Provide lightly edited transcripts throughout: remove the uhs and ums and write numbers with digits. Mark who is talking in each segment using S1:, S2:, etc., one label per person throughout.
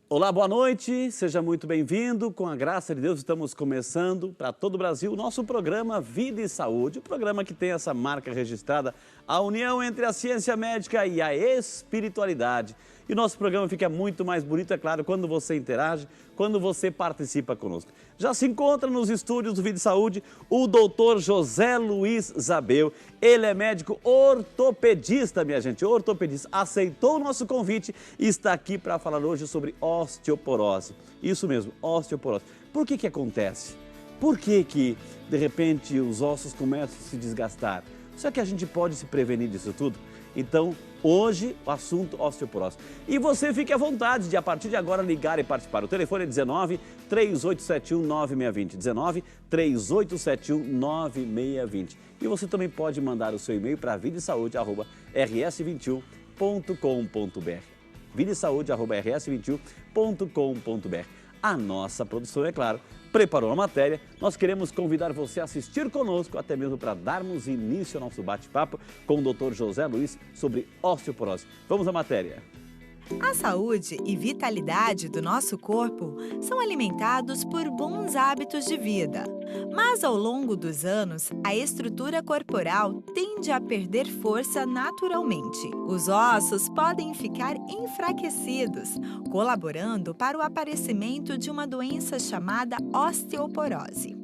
S1: Olá, boa noite, seja muito bem-vindo. Com a graça de Deus, estamos começando para todo o Brasil o nosso programa Vida e Saúde, o programa que tem essa marca registrada, a união entre a ciência médica e a espiritualidade. E o nosso programa fica muito mais bonito, é claro, quando você interage, quando você participa conosco. Já se encontra nos estúdios do Vida e Saúde o doutor José Luiz Zabel. Ele é médico ortopedista, minha gente, ortopedista. Aceitou o nosso convite e está aqui para falar hoje sobre osteoporose. Isso mesmo, osteoporose. Por que acontece? Por que de repente, os ossos começam a se desgastar? Será que a gente pode se prevenir disso tudo? Então, hoje, o assunto osteoporose. E você fique à vontade de, a partir de agora, ligar e participar. O telefone é 19 3871 9620. 19 3871 9620. E você também pode mandar o seu e-mail para videsaude@rs21.com.br. videsaude@rs21.com.br. A nossa produção, é claro, preparou a matéria. Nós queremos convidar você a assistir conosco, até mesmo para darmos início ao nosso bate-papo com o Dr. José Luiz sobre osteoporose. Vamos à matéria.
S2: A saúde e vitalidade do nosso corpo são alimentados por bons hábitos de vida. Mas ao longo dos anos, a estrutura corporal tende a perder força naturalmente. Os ossos podem ficar enfraquecidos, colaborando para o aparecimento de uma doença chamada osteoporose.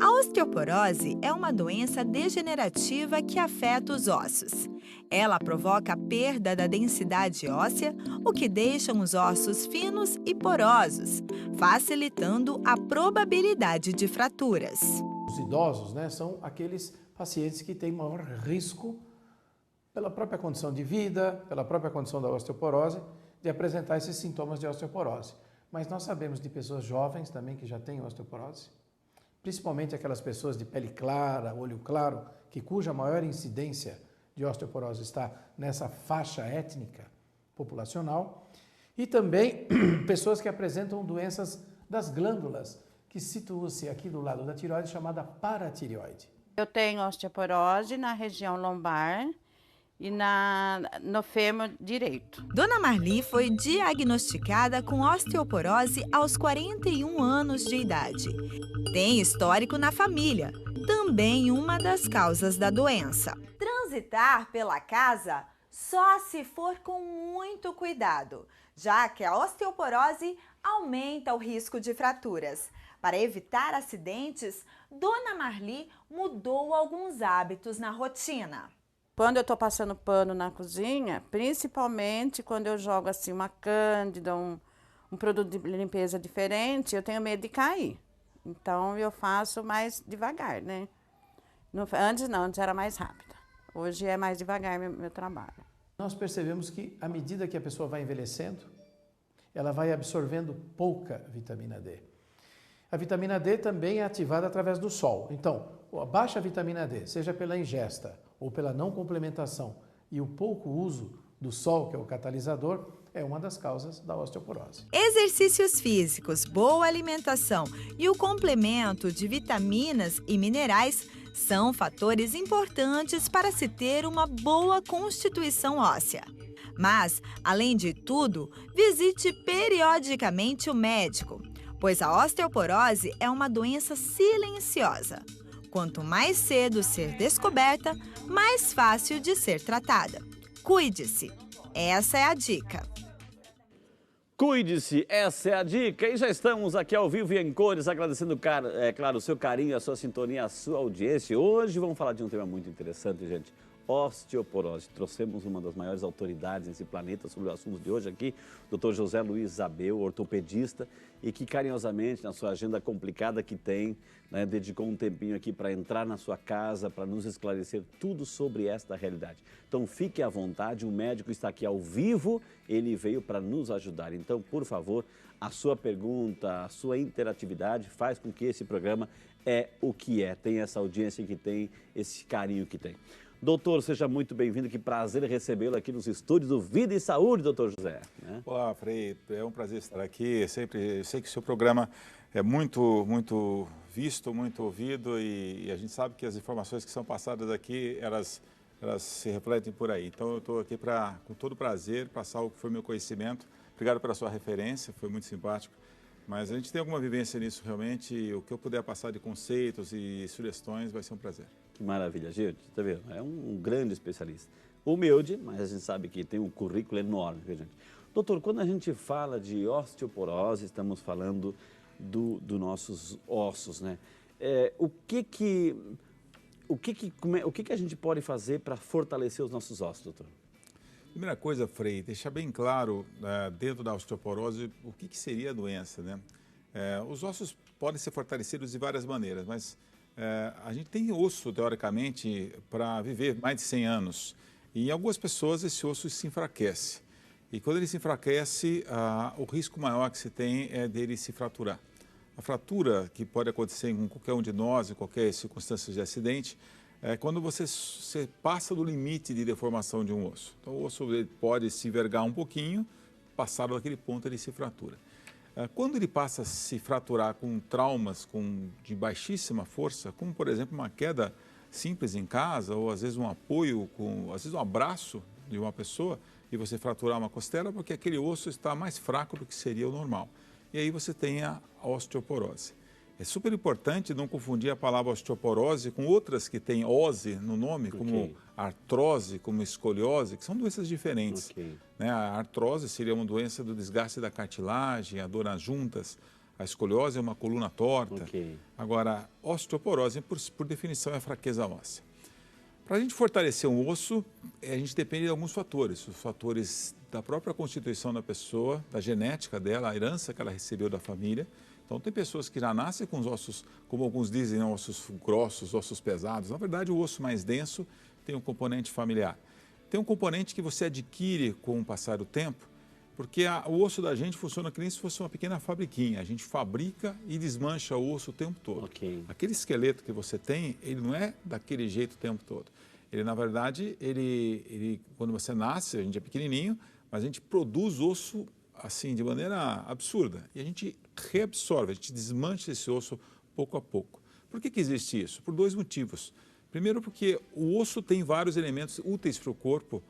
S2: A osteoporose é uma doença degenerativa que afeta os ossos. Ela provoca a perda da densidade óssea, o que deixa os ossos finos e porosos, facilitando a probabilidade de fraturas.
S3: Os idosos, são aqueles pacientes que têm maior risco, pela própria condição de vida, pela própria condição da osteoporose, de apresentar esses sintomas de osteoporose. Mas nós sabemos de pessoas jovens também que já têm osteoporose, principalmente aquelas pessoas de pele clara, olho claro, cuja maior incidência de osteoporose está nessa faixa étnica populacional, e também pessoas que apresentam doenças das glândulas, que situam-se aqui do lado da tireoide, chamada paratireoide.
S4: Eu tenho osteoporose na região lombar e no fêmur direito.
S2: Dona Marli foi diagnosticada com osteoporose aos 41 anos de idade. Tem histórico na família, também uma das causas da doença. Transitar pela casa só se for com muito cuidado, já que a osteoporose aumenta o risco de fraturas. Para evitar acidentes, Dona Marli mudou alguns hábitos na rotina.
S4: Quando eu estou passando pano na cozinha, principalmente quando eu jogo assim uma cândida, um produto de limpeza diferente, eu tenho medo de cair. Então eu faço mais devagar, Antes era mais rápida. Hoje é mais devagar meu trabalho.
S3: Nós percebemos que, à medida que a pessoa vai envelhecendo, ela vai absorvendo pouca vitamina D. A vitamina D também é ativada através do sol. Então, a baixa vitamina D, seja pela ingesta ou pela não complementação, e o pouco uso do sol, que é o catalisador, é uma das causas da osteoporose.
S2: Exercícios físicos, boa alimentação e o complemento de vitaminas e minerais são fatores importantes para se ter uma boa constituição óssea. Mas, além de tudo, visite periodicamente o médico, pois a osteoporose é uma doença silenciosa. Quanto mais cedo ser descoberta, mais fácil de ser tratada. Cuide-se. Essa é a dica.
S1: Cuide-se, essa é a dica. E já estamos aqui ao vivo e em cores, agradecendo, claro, o seu carinho, a sua sintonia, a sua audiência. Hoje vamos falar de um tema muito interessante, gente. Osteoporose. Trouxemos uma das maiores autoridades nesse planeta sobre o assunto de hoje aqui, Dr. José Luiz Zabel, ortopedista, e que carinhosamente, na sua agenda complicada que tem, dedicou um tempinho aqui para entrar na sua casa, para nos esclarecer tudo sobre esta realidade. Então fique à vontade, o médico está aqui ao vivo, ele veio para nos ajudar. Então, por favor, a sua pergunta, a sua interatividade faz com que esse programa é o que é, tem essa audiência que tem, esse carinho que tem. Doutor, seja muito bem-vindo, que prazer recebê-lo aqui nos estúdios do Vida e Saúde, doutor José.
S5: Olá, Frei, é um prazer estar aqui. Eu sei que o seu programa é muito visto, muito ouvido, e a gente sabe que as informações que são passadas aqui, elas elas se refletem por aí. Então, eu estou aqui para, com todo prazer, passar o que foi meu conhecimento. Obrigado pela sua referência, foi muito simpático. Mas a gente tem alguma vivência nisso realmente, e o que eu puder passar de conceitos e sugestões vai ser um prazer.
S1: Que maravilha, gente, tá vendo? É um grande especialista. Humilde, mas a gente sabe que tem um currículo enorme, viu, gente? Doutor, quando a gente fala de osteoporose, estamos falando dos nossos ossos, né? O que a gente pode fazer para fortalecer os nossos ossos, doutor?
S5: Primeira coisa, Frei, deixar bem claro dentro da osteoporose o que seria a doença, né? Os ossos podem ser fortalecidos de várias maneiras, mas a gente tem osso, teoricamente, para viver mais de 100 anos. E em algumas pessoas esse osso se enfraquece. E quando ele se enfraquece, o risco maior que se tem é dele se fraturar. A fratura, que pode acontecer com qualquer um de nós, em qualquer circunstância de acidente, é quando você passa do limite de deformação de um osso. Então, o osso ele pode se envergar um pouquinho, passado daquele ponto ele se fratura. Quando ele passa a se fraturar com traumas de baixíssima força, como, por exemplo, uma queda simples em casa, ou às vezes um apoio, às vezes um abraço de uma pessoa, e você fraturar uma costela, porque aquele osso está mais fraco do que seria o normal. E aí você tem a osteoporose. É super importante não confundir a palavra osteoporose com outras que têm ose no nome, como artrose, como escoliose, que são doenças diferentes. Né? A artrose seria uma doença do desgaste da cartilagem, a dor nas juntas. A escoliose é uma coluna torta. Agora, osteoporose, por definição, é fraqueza óssea. Para a gente fortalecer um osso, a gente depende de alguns fatores. Os fatores da própria constituição da pessoa, da genética dela, a herança que ela recebeu da família. Então, tem pessoas que já nascem com os ossos, como alguns dizem, ossos grossos, ossos pesados. Na verdade, o osso mais denso tem um componente familiar. Tem um componente que você adquire com o passar do tempo, porque o osso da gente funciona como se fosse uma pequena fabriquinha. A gente fabrica e desmancha o osso o tempo todo. Aquele esqueleto que você tem, ele não é daquele jeito o tempo todo. Ele, na verdade, quando você nasce, a gente é pequenininho, mas a gente produz osso assim, de maneira absurda. E a gente reabsorve, a gente desmancha esse osso pouco a pouco. Por que existe isso? Por dois motivos. Primeiro, porque o osso tem vários elementos úteis para o corpo,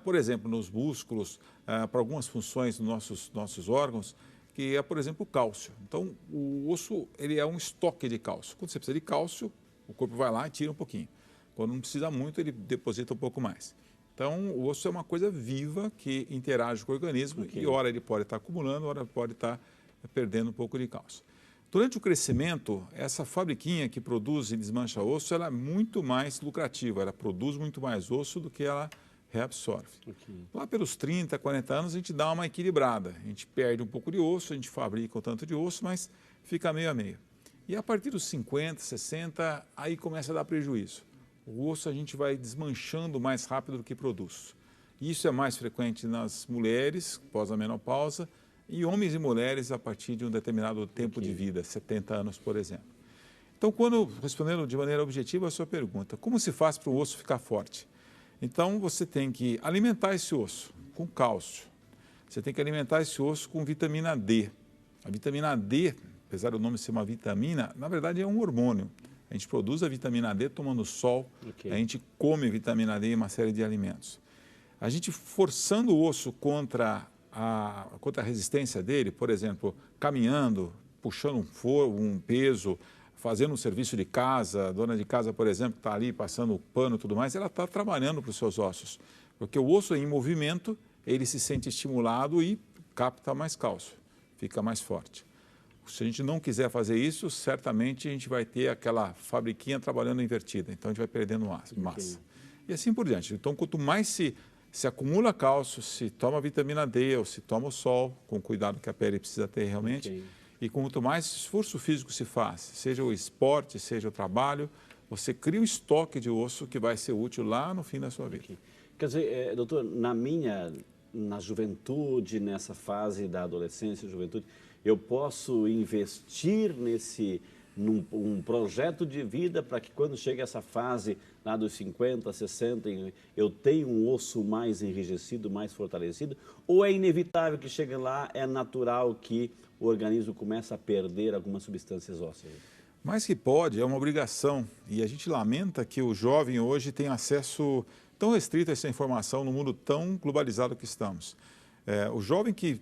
S5: por exemplo, nos músculos, para algumas funções dos nossos órgãos, que é, por exemplo, o cálcio. Então, o osso ele é um estoque de cálcio. Quando você precisa de cálcio, o corpo vai lá e tira um pouquinho. Quando não precisa muito, ele deposita um pouco mais. Então, o osso é uma coisa viva que interage com o organismo e, ora, ele pode estar acumulando, ora, pode estar perdendo um pouco de cálcio. Durante o crescimento, essa fabriquinha que produz e desmancha osso, ela é muito mais lucrativa, ela produz muito mais osso do que ela reabsorve. Lá pelos 30, 40 anos, a gente dá uma equilibrada. A gente perde um pouco de osso, a gente fabrica o tanto de osso, mas fica meio a meio. E a partir dos 50, 60, aí começa a dar prejuízo. O osso a gente vai desmanchando mais rápido do que produz. Isso é mais frequente nas mulheres, pós a menopausa, e homens e mulheres a partir de um determinado tempo de vida, 70 anos, por exemplo. Então, respondendo de maneira objetiva a sua pergunta, como se faz para o osso ficar forte? Então, você tem que alimentar esse osso com cálcio. Você tem que alimentar esse osso com vitamina D. A vitamina D, apesar do nome ser uma vitamina, na verdade é um hormônio. A gente produz a vitamina D tomando sol, a gente come vitamina D em uma série de alimentos. A gente forçando o osso contra a resistência dele, por exemplo, caminhando, puxando um peso, fazendo um serviço de casa, a dona de casa, por exemplo, está ali passando o pano e tudo mais, ela está trabalhando para os seus ossos. Porque o osso em movimento, ele se sente estimulado e capta mais cálcio, fica mais forte. Se a gente não quiser fazer isso, certamente a gente vai ter aquela fabriquinha trabalhando invertida. Então, a gente vai perdendo massa. E assim por diante. Então, quanto mais se acumula cálcio, se toma vitamina D ou se toma o sol, com o cuidado que a pele precisa ter realmente, e quanto mais esforço físico se faz, seja o esporte, seja o trabalho, você cria um estoque de osso que vai ser útil lá no fim da sua vida.
S1: Quer dizer, doutor, na juventude, nessa fase da adolescência e juventude, eu posso investir num projeto de vida para que quando chega essa fase lá dos 50, 60, eu tenha um osso mais enrijecido, mais fortalecido? Ou é inevitável que chegue lá, é natural que o organismo comece a perder algumas substâncias ósseas?
S5: Mais que pode, é uma obrigação. E a gente lamenta que o jovem hoje tem acesso tão restrito a essa informação no mundo tão globalizado que estamos. O jovem que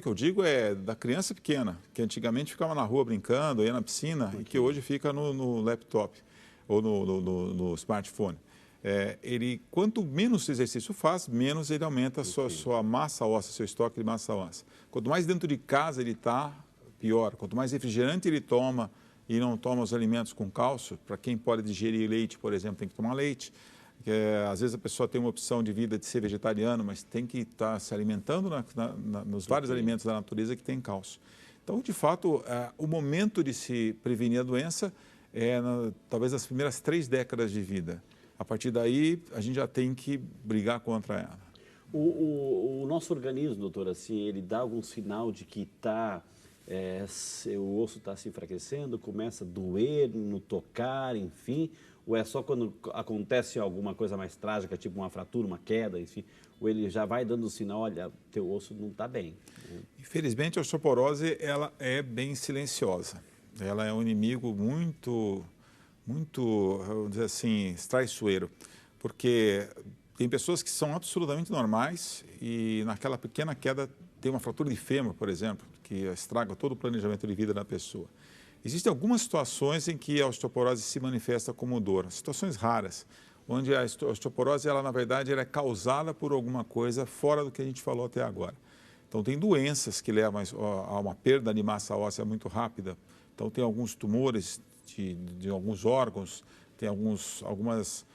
S5: eu digo é da criança pequena, que antigamente ficava na rua brincando, ia na piscina, e que hoje fica no laptop ou no smartphone. Ele, quanto menos exercício faz, menos ele aumenta a sua massa óssea, seu estoque de massa óssea. Quanto mais dentro de casa ele está, pior. Quanto mais refrigerante ele toma e não toma os alimentos com cálcio, para quem pode digerir leite, por exemplo, tem que tomar leite. Às vezes a pessoa tem uma opção de vida de ser vegetariano, mas tem que estar se alimentando nos vários alimentos da natureza que tem cálcio. Então, de fato, o momento de se prevenir a doença é talvez nas primeiras 3 décadas de vida. A partir daí, a gente já tem que brigar contra ela.
S1: O nosso organismo, doutor, assim, ele dá algum sinal de que o osso está se enfraquecendo, começa a doer no tocar, enfim, ou é só quando acontece alguma coisa mais trágica, tipo uma fratura, uma queda, enfim, ou ele já vai dando sinal, olha, teu osso não está bem.
S5: Infelizmente, a osteoporose, ela é bem silenciosa. Ela é um inimigo muito, vamos dizer assim, traiçoeiro, porque tem pessoas que são absolutamente normais e naquela pequena queda tem uma fratura de fêmur, por exemplo, que estraga todo o planejamento de vida da pessoa. Existem algumas situações em que a osteoporose se manifesta como dor, situações raras, onde a osteoporose, ela, na verdade, ela é causada por alguma coisa fora do que a gente falou até agora. Então, tem doenças que levam a uma perda de massa óssea muito rápida. Então, tem alguns tumores de alguns órgãos, tem algumas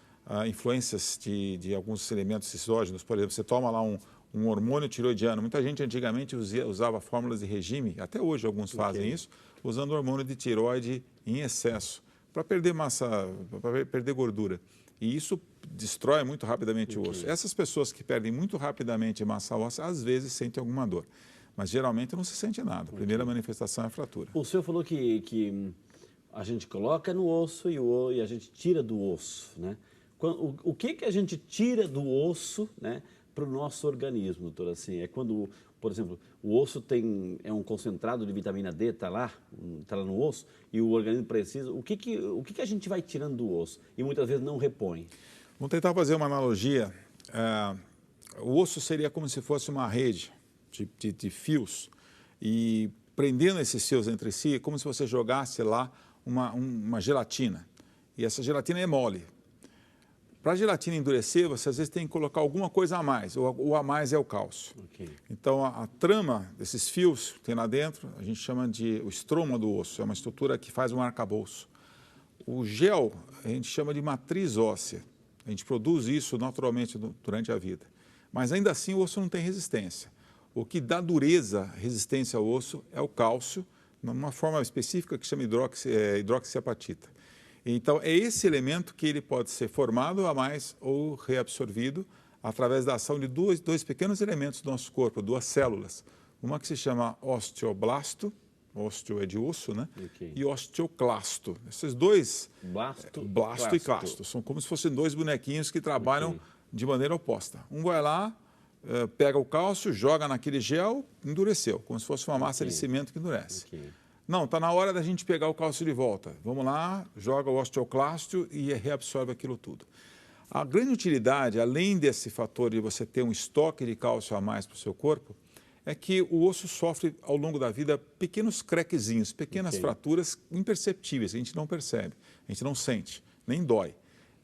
S5: influências de alguns elementos exógenos. Por exemplo, você toma lá um hormônio tiroidiano. Muita gente antigamente usava fórmulas de regime, até hoje alguns fazem isso, usando hormônio de tiroide em excesso, para perder para perder gordura. E isso destrói muito rapidamente o osso. Essas pessoas que perdem muito rapidamente massa óssea, às vezes sentem alguma dor, mas geralmente não se sente nada. A primeira manifestação é a fratura.
S1: O senhor falou que a gente coloca no osso e a gente tira do osso, né? O que a gente tira do osso, né, para o nosso organismo, doutor? Assim, é quando, por exemplo, o osso é um concentrado de vitamina D, está lá no osso, e o organismo precisa. O que a gente vai tirando do osso e muitas vezes não repõe?
S5: Vamos tentar fazer uma analogia. O osso seria como se fosse uma rede de fios, e prendendo esses fios entre si, é como se você jogasse lá uma gelatina. E essa gelatina é mole. Para a gelatina endurecer, você às vezes tem que colocar alguma coisa a mais. O a mais é o cálcio. Então, a trama desses fios que tem lá dentro, a gente chama de o estroma do osso. É uma estrutura que faz um arcabouço. O gel, a gente chama de matriz óssea. A gente produz isso naturalmente durante a vida. Mas ainda assim, o osso não tem resistência. O que dá dureza, resistência ao osso, é o cálcio, numa forma específica que chama hidroxiapatita. Então, é esse elemento que ele pode ser formado a mais ou reabsorvido através da ação de dois pequenos elementos do nosso corpo, 2 células. Uma que se chama osteoblasto, osteo é de osso, né? E osteoclasto. Esses dois, blasto e clasto, são como se fossem 2 bonequinhos que trabalham de maneira oposta. Um vai lá, pega o cálcio, joga naquele gel, endureceu, como se fosse uma massa de cimento que endurece. Não, está na hora da gente pegar o cálcio de volta. Vamos lá, joga o osteoclasto e reabsorve aquilo tudo. A grande utilidade, além desse fator de você ter um estoque de cálcio a mais para o seu corpo, é que o osso sofre ao longo da vida pequenos crequezinhos, pequenas fraturas imperceptíveis, que a gente não percebe, a gente não sente, nem dói.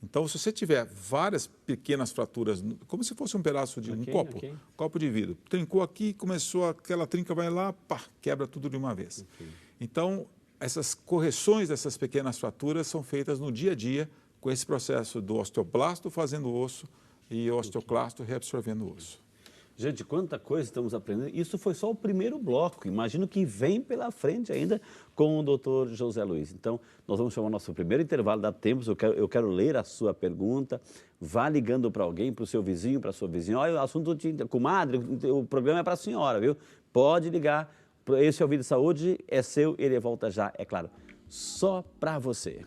S5: Então, se você tiver várias pequenas fraturas, como se fosse um pedaço de um copo de vidro, trincou aqui, começou aquela trinca, vai lá, pá, quebra tudo de uma vez. Então, essas correções dessas pequenas fraturas são feitas no dia a dia, com esse processo do osteoblasto fazendo o osso e o osteoclasto reabsorvendo o osso.
S1: Gente, quanta coisa estamos aprendendo. Isso foi só o primeiro bloco. Imagino que vem pela frente ainda com o doutor José Luiz. Então, nós vamos chamar o nosso primeiro intervalo, dá tempo. Eu quero ler a sua pergunta. Vá ligando para alguém, para o seu vizinho, para a sua vizinha. Olha, o assunto de comadre, o programa é para a senhora, viu? Pode ligar. Esse é o Vida e Saúde, é seu, ele volta já, é claro, só para você.